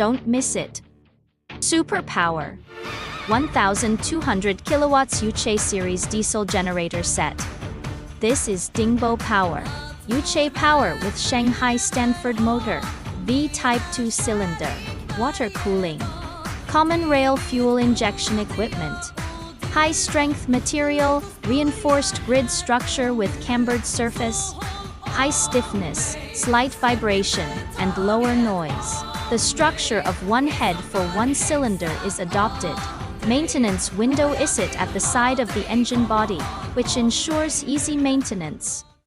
Don't miss it. Superpower. 1200 kilowatts yuchai series diesel generator set. This is Dingbo Power. Yuchai power with Shanghai Stanford motor. V-type 2-cylinder. Water cooling. Common rail fuel injection equipment. High-strength material, reinforced grid structure with cambered surface. High stiffness, slight vibration, and lower noise. The structure of one head for one cylinder is adopted. Maintenance window is it at the side of the engine body, which ensures easy maintenance.